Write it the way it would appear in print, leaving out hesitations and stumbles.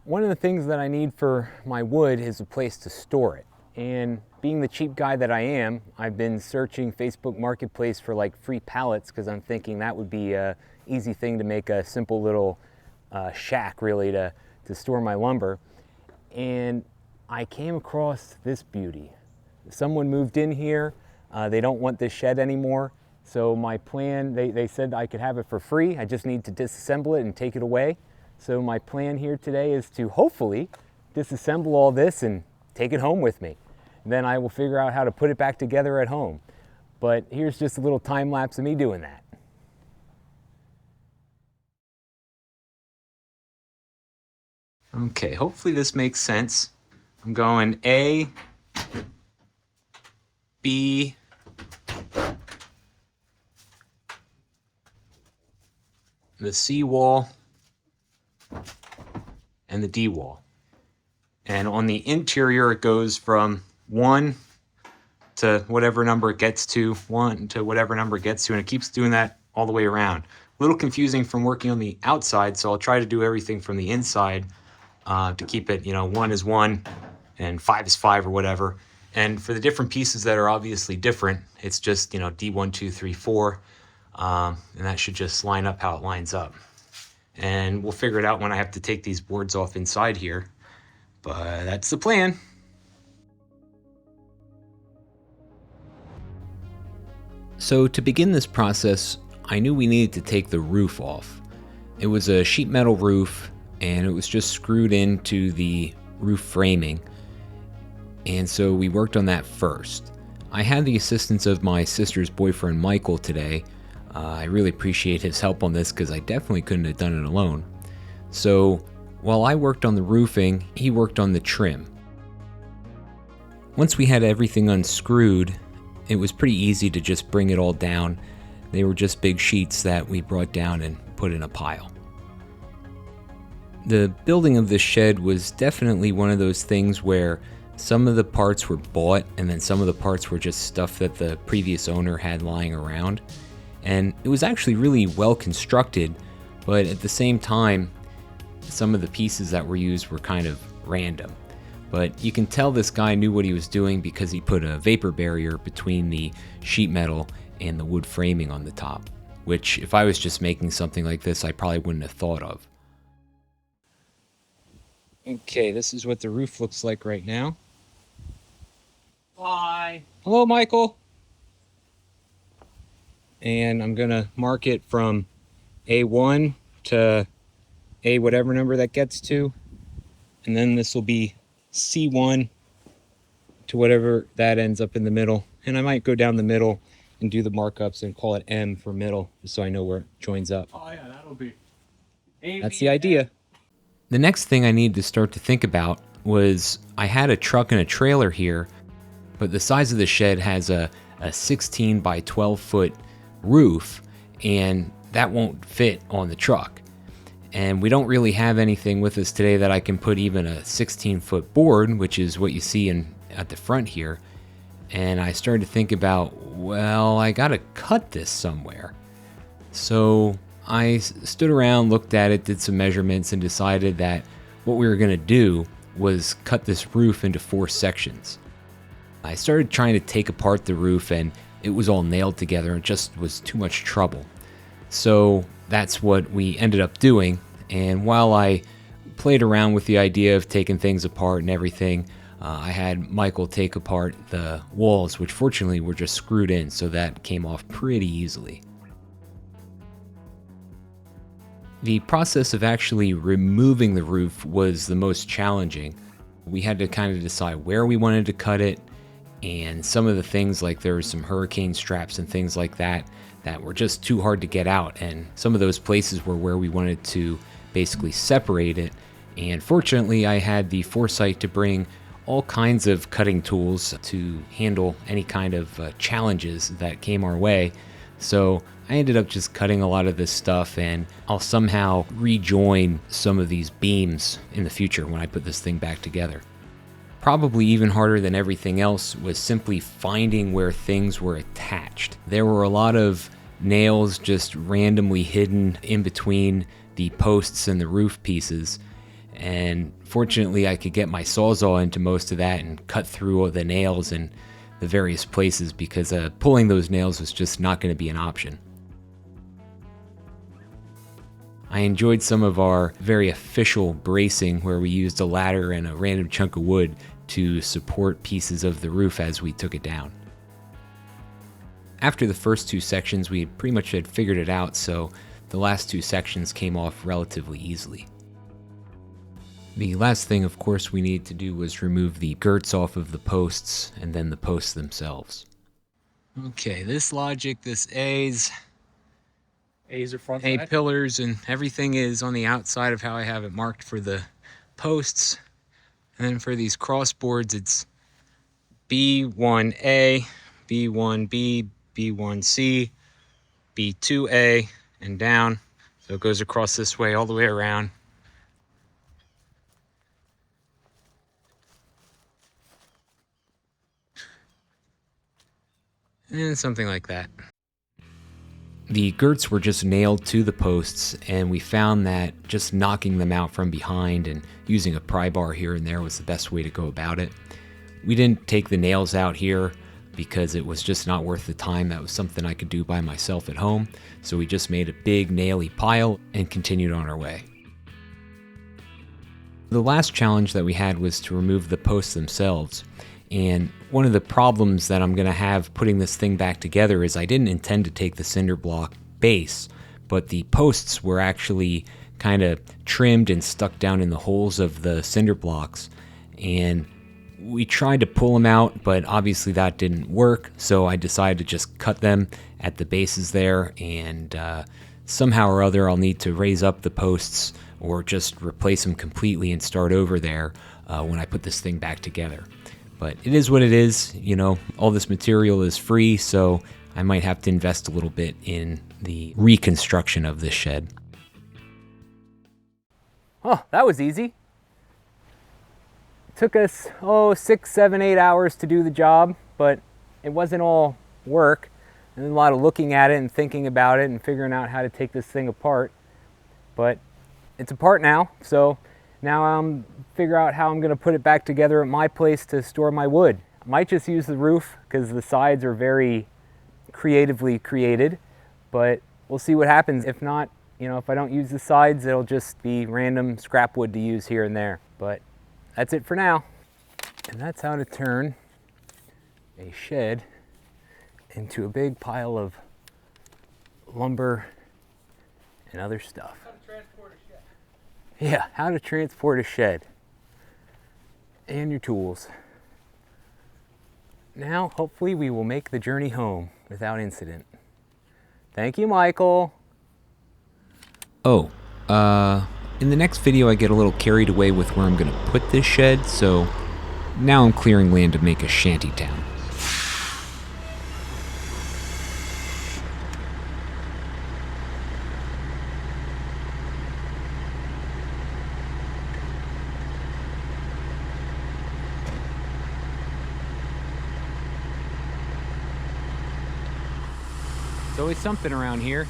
one of the things that I need for my wood is a place to store it. And being the cheap guy that I am, I've been searching Facebook Marketplace for like free pallets because I'm thinking that would be an easy thing to make a simple little shack really to store my lumber. And I came across this beauty. Someone moved in here, they don't want this shed anymore. So my plan, they said I could have it for free. I just need to disassemble it and take it away. So my plan here today is to hopefully disassemble all this and take it home with me. And then I will figure out how to put it back together at home. But here's just a little time lapse of me doing that. Okay, hopefully this makes sense. I'm going A, B, the C wall, and the D wall. And on the interior, it goes from 1 to whatever number it gets to, 1 to whatever number it gets to, and it keeps doing that all the way around. A little confusing from working on the outside, so I'll try to do everything from the inside to keep it, 1 is 1 and 5 is 5 or whatever. And for the different pieces that are obviously different, it's just, D1, 2, 3, 4. And that should just line up how it lines up. And we'll figure it out when I have to take these boards off inside here. But that's the plan. So to begin this process, I knew we needed to take the roof off. It was a sheet metal roof, and it was just screwed into the roof framing. And so we worked on that first. I had the assistance of my sister's boyfriend, Michael, today. I really appreciate his help on this because I definitely couldn't have done it alone. So while I worked on the roofing, he worked on the trim. Once we had everything unscrewed, it was pretty easy to just bring it all down. They were just big sheets that we brought down and put in a pile. The building of this shed was definitely one of those things where some of the parts were bought and then some of the parts were just stuff that the previous owner had lying around. And it was actually really well constructed, but at the same time, some of the pieces that were used were kind of random. But you can tell this guy knew what he was doing because he put a vapor barrier between the sheet metal and the wood framing on the top, which if I was just making something like this, I probably wouldn't have thought of. Okay, this is what the roof looks like right now. Hi. Hello, Michael. And I'm gonna mark it from A1 to A whatever number that gets to. And then this will be C1 to whatever that ends up in the middle. And I might go down the middle and do the markups and call it M for middle, just so I know where it joins up. Oh yeah, that'll be A, That's B, the idea. The next thing I needed to start to think about was I had a truck and a trailer here, but the size of the shed has a 16 by 12 foot roof, and that won't fit on the truck. And we don't really have anything with us today that I can put even a 16-foot board, which is what you see at the front here. And I started to think about, well, I gotta cut this somewhere. So I stood around, looked at it, did some measurements, and decided that what we were gonna do was cut this roof into 4 sections. I started trying to take apart the roof, and it was all nailed together and just was too much trouble. So that's what we ended up doing. And while I played around with the idea of taking things apart and everything, I had Michael take apart the walls, which fortunately were just screwed in, so that came off pretty easily. The process of actually removing the roof was the most challenging. We had to kind of decide where we wanted to cut it, and some of the things, like there were some hurricane straps and things like that were just too hard to get out, and some of those places were where we wanted to basically separate it. And fortunately I had the foresight to bring all kinds of cutting tools to handle any kind of challenges that came our way. So I ended up just cutting a lot of this stuff, and I'll somehow rejoin some of these beams in the future when I put this thing back together. Probably even harder than everything else was simply finding where things were attached. There were a lot of nails just randomly hidden in between the posts and the roof pieces, And fortunately, I could get my Sawzall into most of that and cut through all the nails in the various places, because pulling those nails was just not going to be an option. I enjoyed some of our very official bracing, where we used a ladder and a random chunk of wood to support pieces of the roof as we took it down. After the first two sections, we pretty much had figured it out, so the last two sections came off relatively easily. The last thing, of course, we needed to do was remove the girts off of the posts and then the posts themselves. Okay, this logic, this A's A's are front A side. pillars and everything is on the outside of how I have it marked for the posts. And then for these crossboards, it's B1A, B1B, B1C, B2A, and down. So it goes across this way all the way around. And something like that. The girts were just nailed to the posts, and we found that just knocking them out from behind and using a pry bar here and there was the best way to go about it. We didn't take the nails out here because it was just not worth the time. That was something I could do by myself at home. So we just made a big naily pile and continued on our way. The last challenge that we had was to remove the posts themselves. And one of the problems that I'm going to have putting this thing back together is I didn't intend to take the cinder block base, but the posts were actually kind of trimmed and stuck down in the holes of the cinder blocks. And we tried to pull them out, but obviously that didn't work. So I decided to just cut them at the bases there, and somehow or other I'll need to raise up the posts or just replace them completely and start over there when I put this thing back together. But it is what it is, you know, all this material is free, so I might have to invest a little bit in the reconstruction of this shed. Oh, that was easy. It took us, 6, 7, 8 hours to do the job, but it wasn't all work. And a lot of looking at it and thinking about it and figuring out how to take this thing apart. But it's apart now, so now I'm figure out how I'm going to put it back together at my place to store my wood. I might just use the roof because the sides are very creatively created, but we'll see what happens. If not, if I don't use the sides, it'll just be random scrap wood to use here and there. But that's it for now. And that's how to turn a shed into a big pile of lumber and other stuff. Yeah, how to transport a shed and your tools. Now, hopefully we will make the journey home without incident. Thank you, Michael. Oh, in the next video I get a little carried away with where I'm going to put this shed, so now I'm clearing land to make a shanty town. There's always something around here.